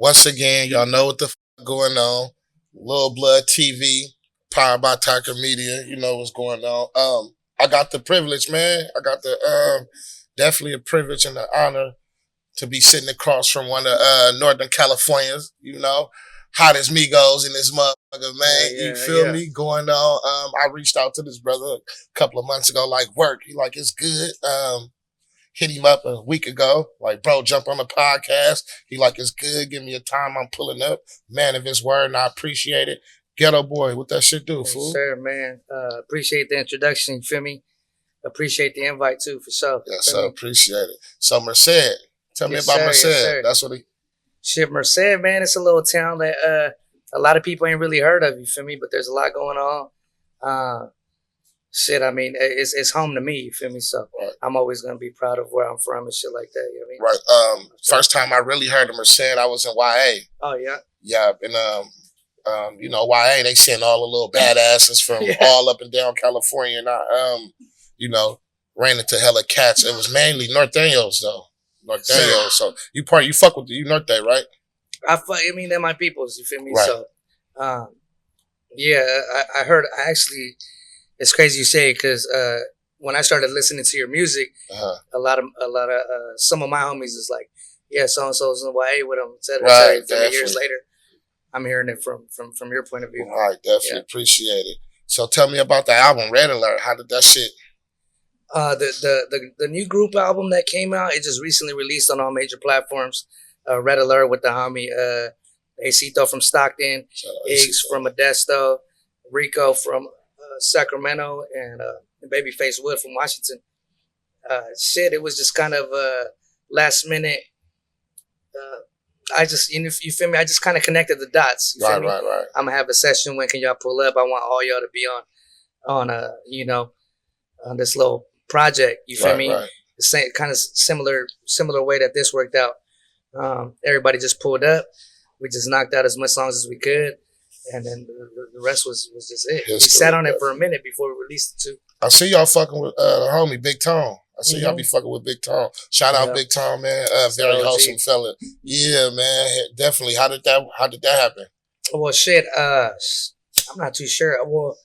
Once again, y'all know what the going on. Lil Blood TV, powered by Thakur Media. You know what's going on. I got the privilege, man. I got the definitely a privilege and an honor to be sitting across from one of Northern California's, hottest Migos in this motherfucker, man. You feel me? Going on. I reached out to this brother a couple of months ago, like work. He like, it's good. Hit him up a week ago. Like, bro, jump on the podcast. He like, it's good. Give me a time. I'm pulling up. Man of his word, and I appreciate it. Getto Boy, what that shit do, fool? Sir, man. Appreciate the introduction, you feel me? Appreciate the invite, too, for sure. Yes, sir. Appreciate it. So, Merced. Tell me about Merced. Yes, that's what he... Shit, Merced, man, it's a little town that a lot of people ain't really heard of, you feel me? But there's a lot going on. Shit, I mean, it's home to me, you feel me? So right. I'm always going to be proud of where I'm from and shit like that, you know what I mean? Right. First time I really heard of Merced, I was in YA. Oh, yeah? Yeah, and, YA, they send all the little badasses from all up and down California. And I, ran into hella cats. It was mainly Norteños, though. Norteños. So you fuck with you Norte, right? I mean, they're my peoples, you feel me? Right. So, I heard, it's crazy you say it because when I started listening to your music, some of my homies is like, yeah, so-and-so's in YA with them, et cetera, right, et cetera. Years later, I'm hearing it from your point of view. Right, definitely appreciate it. So tell me about the album, Red Alert. How did that shit? The new group album that came out, it just recently released on all major platforms. Red Alert with the homie Acito from Stockton, Iggs from Modesto, Rico from Sacramento, and Babyface Wood from Washington. It was just kind of last minute. I just, you feel me? I just kind of connected the dots. You feel me? Right. I'm gonna have a session. When can y'all pull up? I want all y'all to be on this little project. You feel me? Right. The same kind of similar way that this worked out. Everybody just pulled up. We just knocked out as much songs as we could. And then the rest was just it. We sat on it for a minute before we released it too. I see y'all fucking with the homie Big Tone. I see y'all be fucking with Big Tone. Shout out Big Tone, man. Very wholesome fella. Yeah, man. Definitely. How did that happen? Well, shit. I'm not too sure. Well,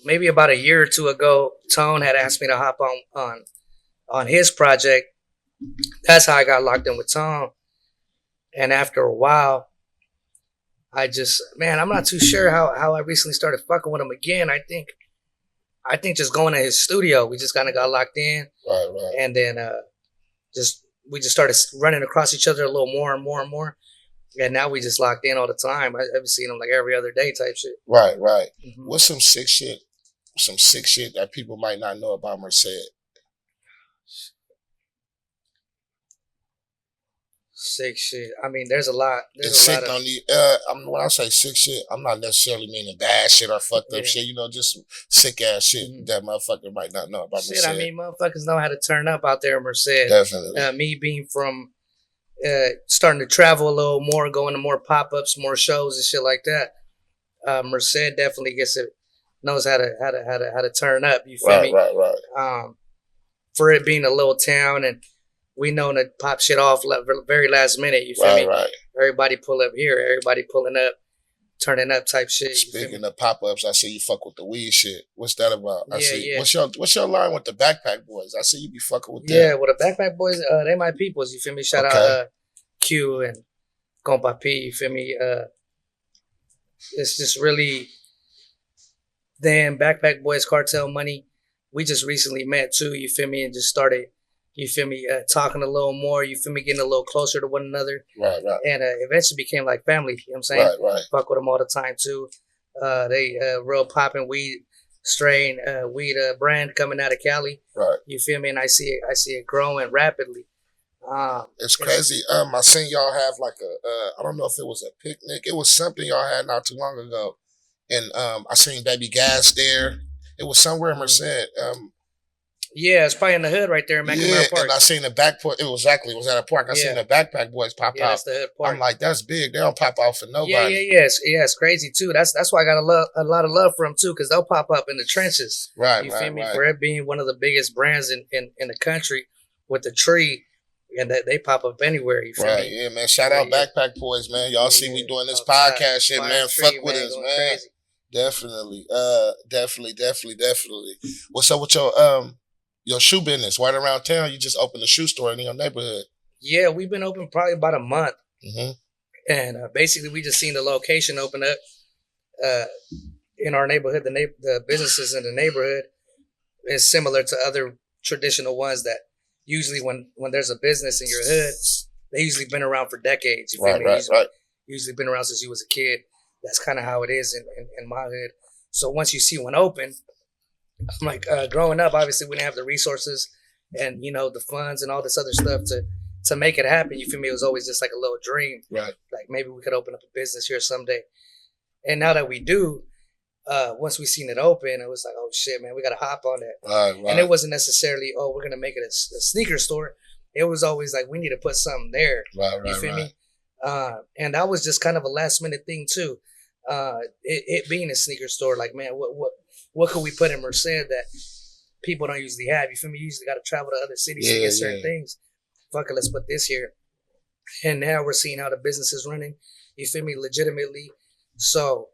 maybe about a year or two ago, Tone had asked me to hop on his project. That's how I got locked in with Tone. And after a while, I'm not too sure how I recently started fucking with him again. I think just going to his studio, we just kind of got locked in. Right. And then we just started running across each other a little more and more and more. And now we just locked in all the time. I've seen him like every other day type shit. Right. Mm-hmm. What's some sick shit that people might not know about Merced? Sick shit. I mean, there's a lot. When I say sick shit, I'm not necessarily meaning bad shit or fucked up shit. Just some sick ass shit that motherfucker might not know about Merced. I mean, motherfuckers know how to turn up out there in Merced. Definitely. Me being from starting to travel a little more, going to more pop-ups, more shows and shit like that. Merced definitely knows how to turn up. You feel me? Right. For it being a little town, and we know to pop shit off very last minute. You feel me? Right. Everybody pull up here. Everybody pulling up, turning up type shit. Speaking of pop-ups, I see you fuck with the weed shit. What's that about? What's your line with the Backpack Boys? I see you be fucking with them. Yeah, well, the Backpack Boys, they my peoples. You feel me? Shout out Q and Compa P. You feel me? It's just really them Backpack Boys, Cartel Money. We just recently met too. You feel me? And just started. You feel me? Talking a little more. You feel me? Getting a little closer to one another. Right. And eventually became like family. You know what I'm saying? Right. Fuck with them all the time too. They real popping weed strain, weed brand coming out of Cali. Right. You feel me? And I see it growing rapidly. It's crazy. I seen y'all have like I don't know if it was a picnic. It was something y'all had not too long ago. And I seen Baby Gas there. It was somewhere in Merced. Yeah, it's probably in the hood right there in McNamara Park. And I seen the back porch. It was at a park. I seen the Backpack Boys pop out. That's the hood park. I'm like, that's big. They don't pop out for nobody. Yeah. It's crazy too. That's why I got a lot of love for them too, because they'll pop up in the trenches. Right. You feel me? For it being one of the biggest brands in the country with the tree. and they pop up anywhere. You feel Right, me? yeah, man. Shout out Backpack Boys, man. Y'all see we doing this podcast shit, man. Fuck with us, man. Crazy. Definitely. Definitely. What's up with your shoe business? Right around town, you just opened a shoe store in your neighborhood. Yeah, we've been open probably about a month. Mm-hmm. And basically we just seen the location open up in our neighborhood. The businesses in the neighborhood is similar to other traditional ones that usually when there's a business in your hood, they usually been around for decades. You feel me? Right. Usually been around since you was a kid. That's kind of how it is in my hood. So once you see one open, I'm like, growing up, obviously we didn't have the resources and, you know, the funds and all this other stuff to make it happen. You feel me? It was always just like a little dream. Right. Like maybe we could open up a business here someday. And now that we do, once we seen it open, it was like, oh shit, man, we got to hop on it. Right. And it wasn't necessarily, oh, we're going to make it a sneaker store. It was always like, we need to put something there. Right. You feel me? And that was just kind of a last minute thing too. It being a sneaker store, like, man, what could we put in Merced that people don't usually have? You feel me? You usually got to travel to other cities to get certain things. Fuck it, let's put this here. And now we're seeing how the business is running. You feel me? Legitimately. So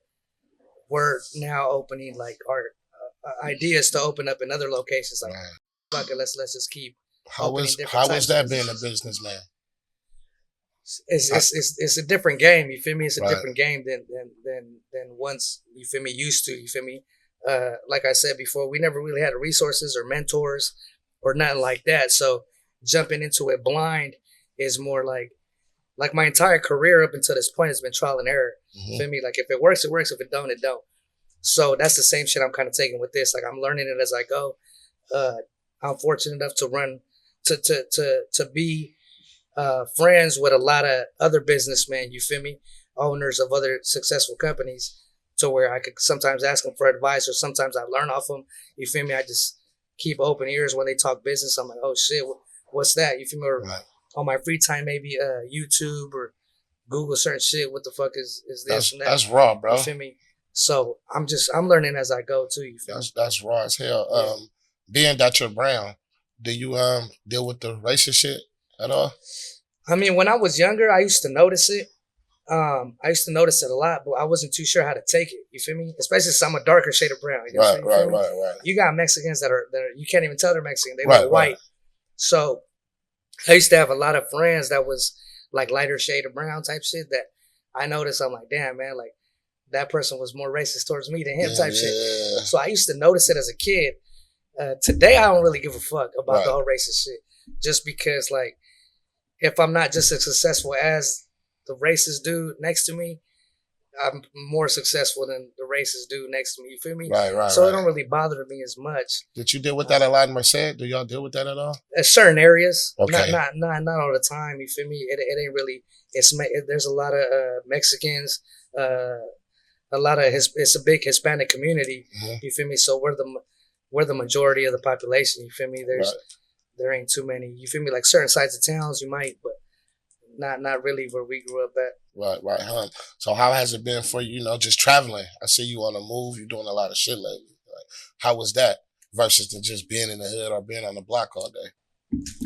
we're now opening like our ideas to open up in other locations. Like, fuck it, let's just keep. How is that being a businessman? It's a different game. You feel me? It's a different game than once, you feel me, used to. You feel me? Like I said before, we never really had resources or mentors or nothing like that. So jumping into it blind is more like my entire career up until this point has been trial and error. Mm-hmm. Feel me? Like if it works, it works. If it don't, it don't. So that's the same shit I'm kind of taking with this. Like I'm learning it as I go. I'm fortunate enough to run to be friends with a lot of other businessmen. You feel me? Owners of other successful companies, to where I could sometimes ask them for advice, or sometimes I learn off them. You feel me? I just keep open ears when they talk business. I'm like, oh shit, what's that? You feel me? Or on my free time, maybe YouTube or Google certain shit. What the fuck is this and that? That's raw, bro. You feel me? So I'm learning as I go too. You feel me? That's raw as hell. Being that you're brown, do you deal with the racist shit at all? I mean, when I was younger, I used to notice it. I used to notice it a lot, but I wasn't too sure how to take it. You feel me? Especially since I'm a darker shade of brown. You know Right. You got Mexicans that are you can't even tell they're Mexican. They look white. So I used to have a lot of friends that was like lighter shade of brown type shit that I noticed. I'm like, damn, man, like that person was more racist towards me than him type shit. So I used to notice it as a kid. Today, I don't really give a fuck about the whole racist shit. Just because, like, if I'm not just as successful as the racist dude next to me, I'm more successful than the racist dude next to me. You feel me? Right. So it don't really bother me as much. Did you deal with that a lot in Merced? Do y'all deal with that at all? At certain areas. Okay. Not all the time. You feel me? It ain't really. There's a lot of Mexicans. It's a big Hispanic community. Mm-hmm. You feel me? So we're the majority of the population. You feel me? There ain't too many. You feel me? Like certain sides of towns, you might, but not really where we grew up at. Right. So how has it been for you? You know, just traveling. I see you on the move. You're doing a lot of shit lately. Like, how was that versus just being in the hood or being on the block all day?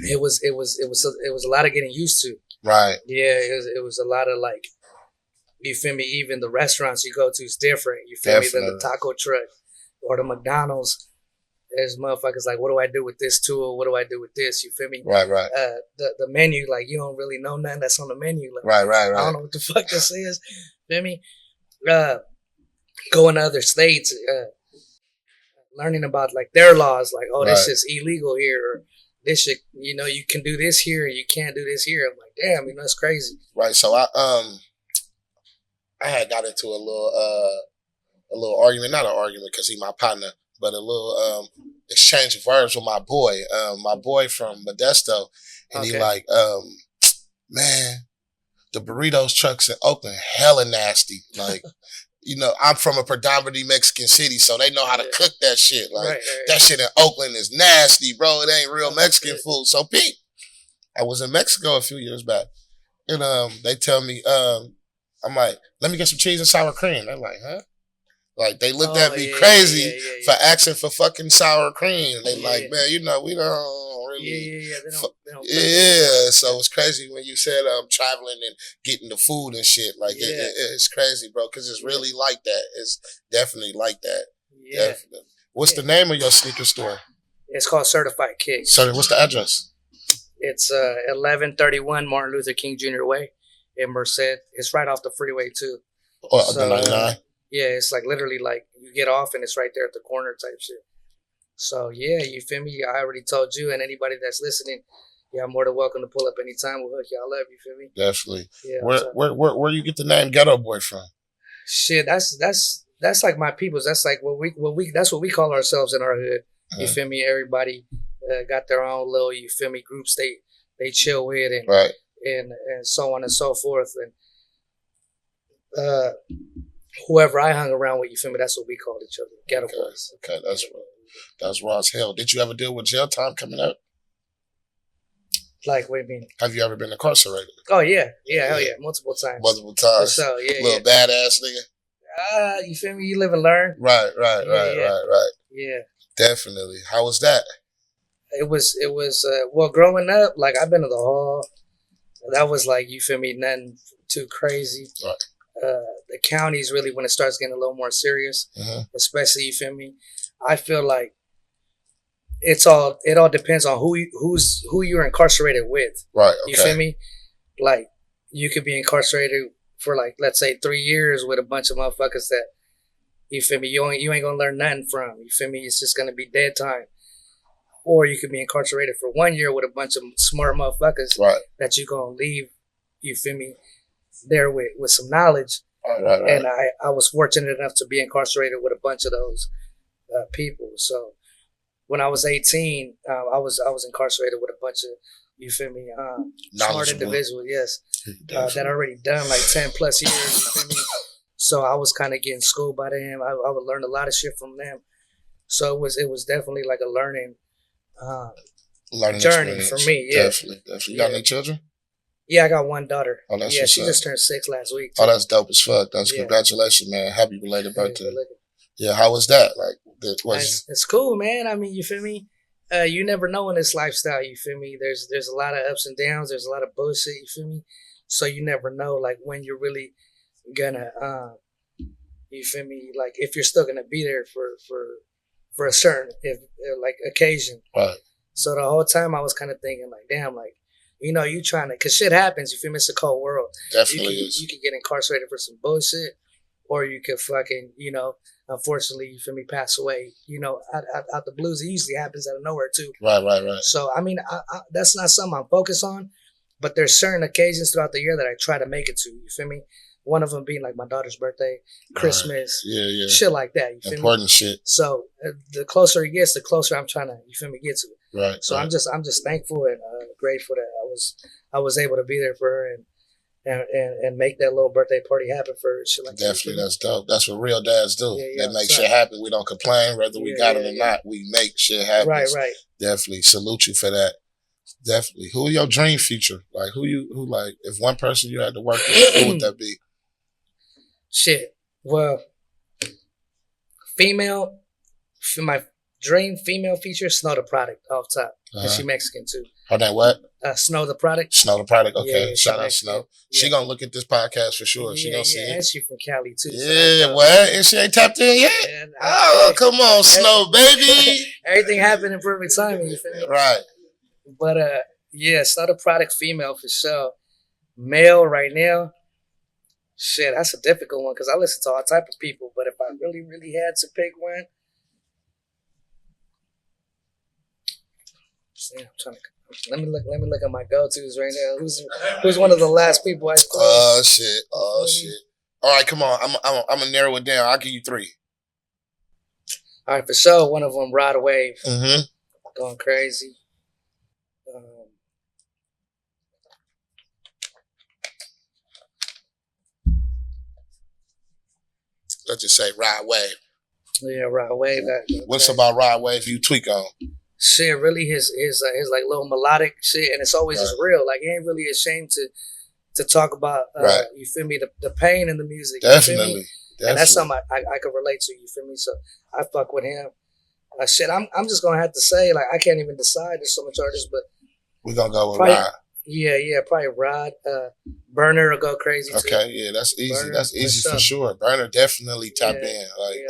It was a lot of getting used to. Right. Yeah. It was a lot of like. You feel me? Even the restaurants you go to is different. You feel me? Than the taco truck or the McDonald's. There's motherfuckers like, what do I do with this tool? What do I do with this? You feel me? Right. The menu, like, you don't really know nothing that's on the menu. Like, right. I don't know what the fuck this is. Feel me? Going to other states, learning about like their laws, like, oh, this shit's illegal here, or this shit, you know, you can do this here, you can't do this here. I'm like, damn, you know, it's crazy. Right. So I had got into a little argument, not an argument because he's my partner, but a little exchange of verbs with my boy from Modesto, and he like, man, the burritos trucks in Oakland hella nasty. Like, you know, I'm from a predominantly Mexican city, so they know how to cook that shit. Like that shit in Oakland is nasty, bro. It ain't real Mexican food. So Pete, I was in Mexico a few years back, and they tell me, I'm like, let me get some cheese and sour cream. They're like, huh? Like, they looked at me crazy for asking for fucking sour cream. They Yeah. like, man, you know, we don't really. Yeah. They don't Yeah, so it's crazy when you said traveling and getting the food and shit. Like it's crazy, bro, because it's really like that. It's definitely like that. Yeah. Definitely. What's the name of your sneaker store? It's called Certified Kicks. Sorry, what's the address? It's 1131 Martin Luther King Jr. Way in Merced. It's right off the freeway too. Oh, the 99? Yeah, it's like literally like you get off and it's right there at the corner type shit. So yeah, you feel me? I already told you and anybody that's listening, yeah, I'm more than welcome to pull up anytime. We'll hook y'all up, you feel me? Definitely. Yeah. Where you get the name Getto Boy from? Shit, that's like my peoples. That's like what we call ourselves in our hood. You feel me? Everybody got their own little, you feel me, groups they chill with and right. and so on and so forth. And whoever I hung around with, you feel me, that's what we called each other. Getto Boys. Okay, that's raw as hell. Did you ever deal with jail time coming up? Like, what do you mean? Have you ever been incarcerated? Oh yeah, hell yeah, multiple times. Multiple times. So yeah, little badass nigga. You feel me? You live and learn. Right. Yeah. Definitely. How was that? It was well, growing up, like I've been to the hall. That was like, you feel me, nothing too crazy. Right. The counties really, when it starts getting a little more serious, especially, you feel me, I feel like it all depends on who you're incarcerated with. Right. Okay. You feel me? Like you could be incarcerated for like, let's say 3 years with a bunch of motherfuckers that, you feel me, you ain't gonna learn nothing from. You feel me? It's just gonna be dead time. Or you could be incarcerated for 1 year with a bunch of smart motherfuckers that you gonna leave, you feel me, there with some knowledge. Right. And I was fortunate enough to be incarcerated with a bunch of those people. So when I was 18, I was incarcerated with a bunch of, you feel me, smart individuals, yes, that already done like 10 plus years, you feel me. So I was kind of getting schooled by them. I would learn a lot of shit from them. So it was definitely like a learning journey experience. for me. Yeah, definitely. You got any children? Yeah, I got one daughter. Oh, that's she just turned 6 last week. Too. Oh, that's dope as fuck. That's congratulations, man. Happy belated birthday. Yeah, how was that? Like, it's cool, man. I mean, you feel me? You never know in this lifestyle. You feel me? There's a lot of ups and downs. There's a lot of bullshit. You feel me? So you never know, like, when you're really gonna, you feel me? Like, if you're still gonna be there for a certain like occasion. Right. So the whole time I was kind of thinking, like, damn, like, you know, you trying to, cause shit happens. You feel me? It's a cold world. Definitely You could get incarcerated for some bullshit, or you could fucking, you know, unfortunately, you feel me, pass away. You know, out the blues. It usually happens out of nowhere too. Right. So I mean, I that's not something I'm focused on, but there's certain occasions throughout the year that I try to make it to. You feel me? One of them being like my daughter's birthday, Christmas, shit like that. You feel Important me? Shit. So the closer it gets, the closer I'm trying to, you feel me, get to it. Right. So I'm just thankful and grateful that I was able to be there for her and make that little birthday party happen for her. Shit like Definitely, that's dope. That's what real dads do. Yeah, they make shit happen. We don't complain whether we got it or not. We make shit happen. Right. Definitely salute you for that. Definitely. Who your dream future? Like who like if one person you had to work with, who would that be? Shit. Well, my dream female feature, Snow the Product off top. And she Mexican too. Her name what? Snow the Product. Snow the Product. Okay. Yeah, Shout out Snow. She gonna look at this podcast for sure. She gonna see it. And she from Cali too. Yeah, so what? And she ain't tapped in yet? Come on, Snow, baby. Everything happened in perfect timing, you feel me? Right. But Snow the Product female for sure. Male right now. Shit, that's a difficult one because I listen to all type of people. But if I really, really had to pick one, I'm trying to. Let me look at my go-tos right now. Who's one of the last people I called? Oh shit! All right, come on. I'm gonna narrow it down. I'll give you 3. All right, for sure. One of them, Ride Wave. Mm-hmm. Going crazy. Let's just say Ride Wave. Yeah, Ride Wave. What's about Ride Wave you tweak on? Shit, really his like little melodic shit, and it's always just real. Like he ain't really ashamed to talk about. You feel me? The pain in the music. Definitely. And that's something I could relate to. You feel me? So I fuck with him. Shit, I'm just gonna have to say, like, I can't even decide. There's so much artists, but we're gonna go with probably, Rod. Yeah, probably Rod. Burner will go crazy too. Okay, yeah, that's easy. Burner, that's easy for sure. Burner definitely tap in. Like,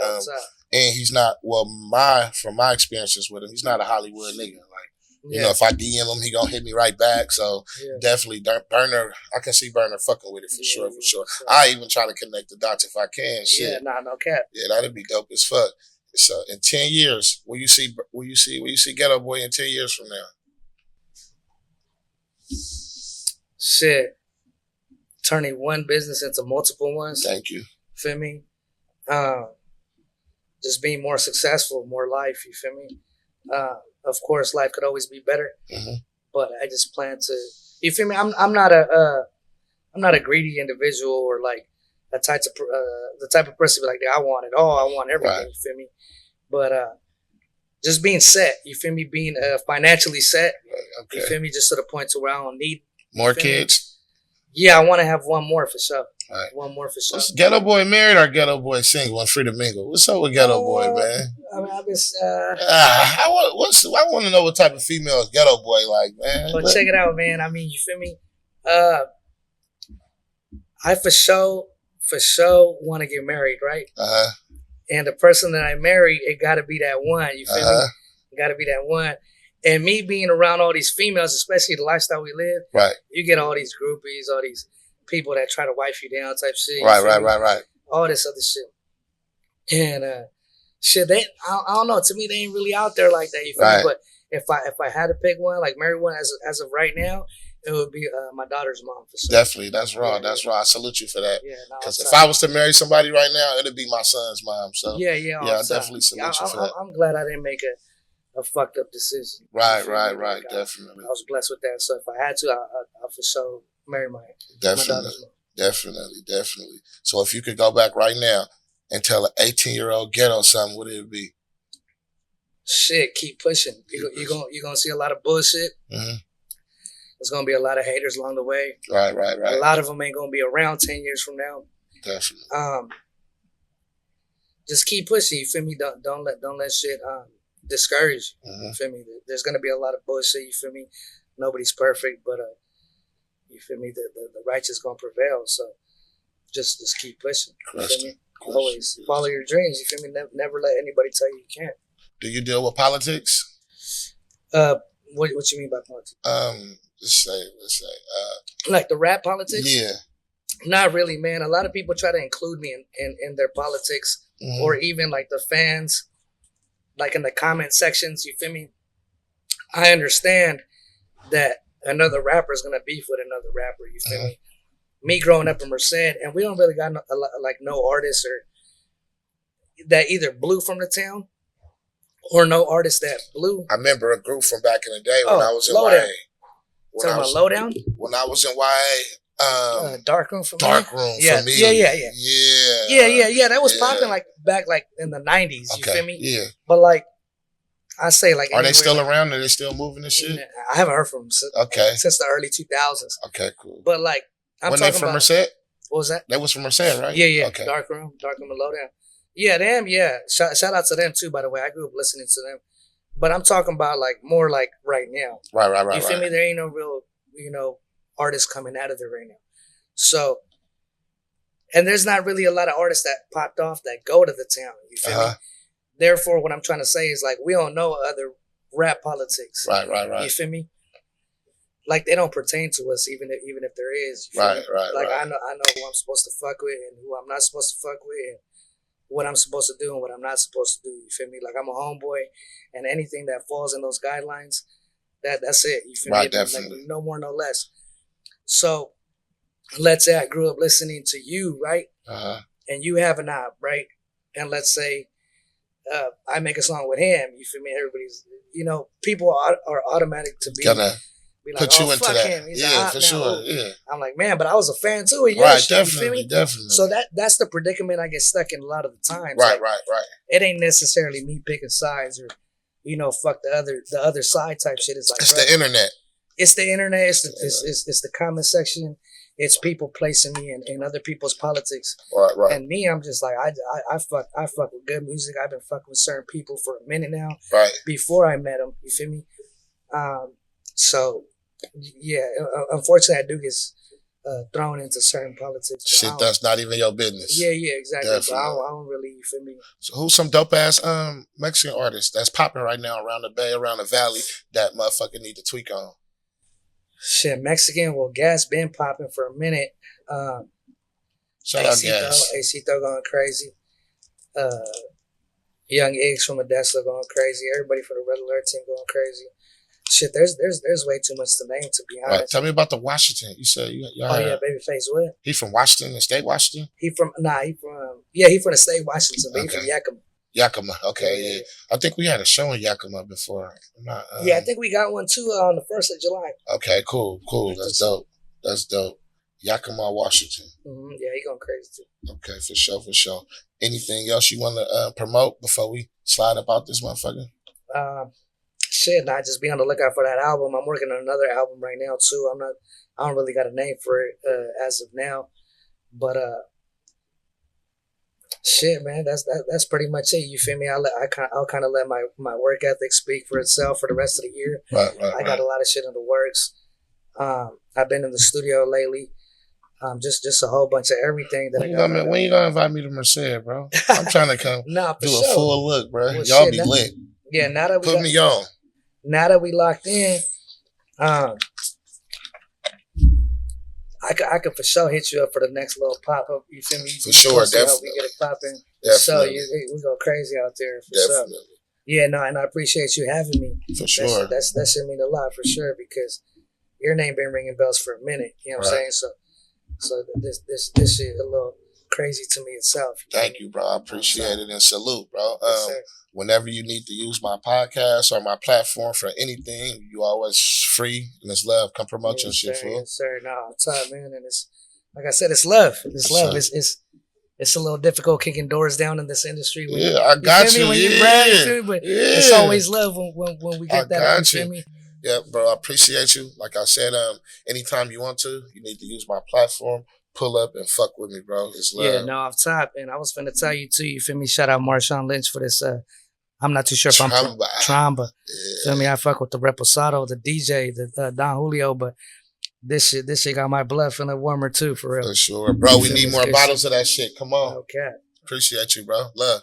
and he's not from my experiences with him, he's not a Hollywood nigga. Like, you know, if I DM him, he gonna hit me right back. So definitely Burner, I can see Burner fucking with it for sure. I even try to connect the dots if I can. Shit. Yeah, no cap. Yeah, that'd be dope as fuck. So in 10 years, will you see Getto Boy in 10 years from now? Shit. Turning one business into multiple ones. Thank you. Feel me? Just being more successful, more life, you feel me? Of course, life could always be better. Mm-hmm. But I just plan to, you feel me? I'm not a greedy individual or like the type of person be like, I want it all, I want everything, right. You feel me? But just being set, you feel me? Being financially set, okay. You feel me? Just to the point to where I don't need more kids. Yeah, I want to have one more for sure. Right. One more for sure. What's Getto Boy married or Getto Boy single and free to mingle? What's up with Getto Boy, man? I mean, I've been. I want to know what type of female is Getto Boy like, man. Well, check it out, man. I mean, you feel me? I for sure want to get married, right? And the person that I marry, it got to be that one. You feel me? It got to be that one. And me being around all these females, especially the lifestyle we live, right? You get all these groupies, all these people that try to wife you down type shit. Right. All this other shit. And shit, I don't know. To me, they ain't really out there like that. You feel me? But if I had to pick one, like marry one as of right now, it would be my daughter's mom for sure. Definitely, that's raw. That's raw. I salute you for that. Because if I was to marry somebody right now, it'd be my son's mom. So yeah, I definitely salute you for that. I'm glad I didn't make a fucked up decision. Right. Definitely. I was blessed with that. So if I had to, I for sure marry my daughter's mom. Definitely. So if you could go back right now and tell an 18-year-old ghetto something, what would it be? Shit, keep pushing. You're gonna see a lot of bullshit. Mm-hmm. There's gonna be a lot of haters along the way. Right. A lot of them ain't gonna be around 10 years from now. Definitely. Just keep pushing. You feel me? Don't let shit discourage you. Mm-hmm. You feel me? There's gonna be a lot of bullshit. You feel me? Nobody's perfect, but you feel me? The righteous gonna prevail. So just keep pushing. You feel me? Always follow your dreams. You feel me? Never let anybody tell you you can't. Do you deal with politics? What you mean by politics? Let's say, like the rap politics? Yeah. Not really, man. A lot of people try to include me in their politics, mm-hmm. or even like the fans, like in the comment sections. You feel me? I understand that another rapper is gonna beef with another rapper. You feel me? Me growing up in Merced, and we don't really got no artists or that either blew from the town, or no artist that blew. I remember a group from back in the day when I was in YA. Talking about Lowdown? When I was in YA, Dark Room for me. Yeah. That was popping back in the 90s. You feel me? Yeah. But I say are they still around? Are they still moving this shit? I haven't heard from them since the early 2000s. Okay, cool. But I'm when talking they from about, Merced? What was that? They was from Merced, right? Yeah. Okay. Dark Room and Lowdown. Yeah, them. Yeah. Shout out to them too. By the way, I grew up listening to them. But I'm talking about more right now. Right. You feel me? There ain't no real, artists coming out of there right now. So, and there's not really a lot of artists that popped off that go to the town. You feel me? Therefore, what I'm trying to say is we don't know other rap politics. Right. You feel me? They don't pertain to us, even if there is. Right. I know who I'm supposed to fuck with and who I'm not supposed to fuck with, and what I'm supposed to do and what I'm not supposed to do. You feel me? I'm a homeboy, and anything that falls in those guidelines, that's it. You feel me? Definitely. No more, no less. So, let's say I grew up listening to you, right? And you have an op, right? And let's say I make a song with him. You feel me? Everybody's, people are automatic to be put you into that. Him. Yeah, for sure. Yeah. I'm like, man, but I was a fan too. Right, definitely. So that's the predicament I get stuck in a lot of the times. Right. It ain't necessarily me picking sides or, fuck the other side type shit. It's the internet. It's the internet. It's the comment section. it's people placing me in other people's politics. Right. And me, I'm just like I fuck with good music. I've been fucking with certain people for a minute now. Right. Before I met them, you feel me? So yeah, unfortunately, I do get thrown into certain politics. Shit, that's not even your business. Yeah, exactly. Definitely. But I don't really, you feel me? So who's some dope ass Mexican artists that's popping right now around the Bay, around the Valley that motherfucker need to tweak on? Shit, Mexican. Well, Gas been popping for a minute. Shout out Gas. Acito going crazy. Young Iggs from Odessa going crazy. Everybody for the Red Alert team going crazy. Shit, there's way too much to name, to be honest. Right. Tell me about the Washington. You said Babyface what? He from Washington, the state Washington? He from the state Washington, but he from Yakima. Yakima, okay, yeah. I think we had a show in Yakima before. I think we got one too on the 1st of July. Okay, cool. That's dope. Yakima, Washington. Mm-hmm. Yeah, he going crazy too. Okay, for sure. Anything else you want to promote before we slide about this motherfucker? Shit, nah, just be on the lookout for that album. I'm working on another album right now too. I don't really got a name for it as of now, but shit, man, that's pretty much it. You feel me? I'll kind of let my work ethic speak for itself for the rest of the year. Right. I got a lot of shit in the works. I've been in the studio lately. Just a whole bunch of everything that I got. Man, when you gonna invite me to Merced, bro? I'm trying to come do a full look, bro. Well, y'all be lit. Yeah, now that put me on. Now that we locked in, I could for sure hit you up for the next little pop up. You feel me? For sure, definitely. We get it popping. So we go crazy out there for definitely. sure. Yeah, no, and I appreciate you having me. For sure. That shit mean a lot for sure because your name been ringing bells for a minute. You know what I'm saying? So this shit a little crazy to me itself. Thank you, bro. I appreciate it and salute, bro. Whenever you need to use my podcast or my platform for anything, you always free and it's love. Come promote your shit, fool. Yes, sir. No, it's time, man. And it's like I said, it's love. It's love. It's a little difficult kicking doors down in this industry. I got you. When you brag, you feel me? But it's always love when we get that. Got you. Feel me? Yeah, bro. I appreciate you. Like I said, anytime you want to, you need to use my platform. Pull up and fuck with me, bro. It's love. Yeah, no, off top. And I was finna tell you too, you feel me? Shout out Marshawn Lynch for this. I'm not too sure if Tromba. Yeah. Feel me? I fuck with the Reposado, the DJ, the Don Julio, but this shit got my blood feeling warmer too, for real. For sure. Bro, we need more bottles of that shit. Come on. Okay. Appreciate you, bro. Love.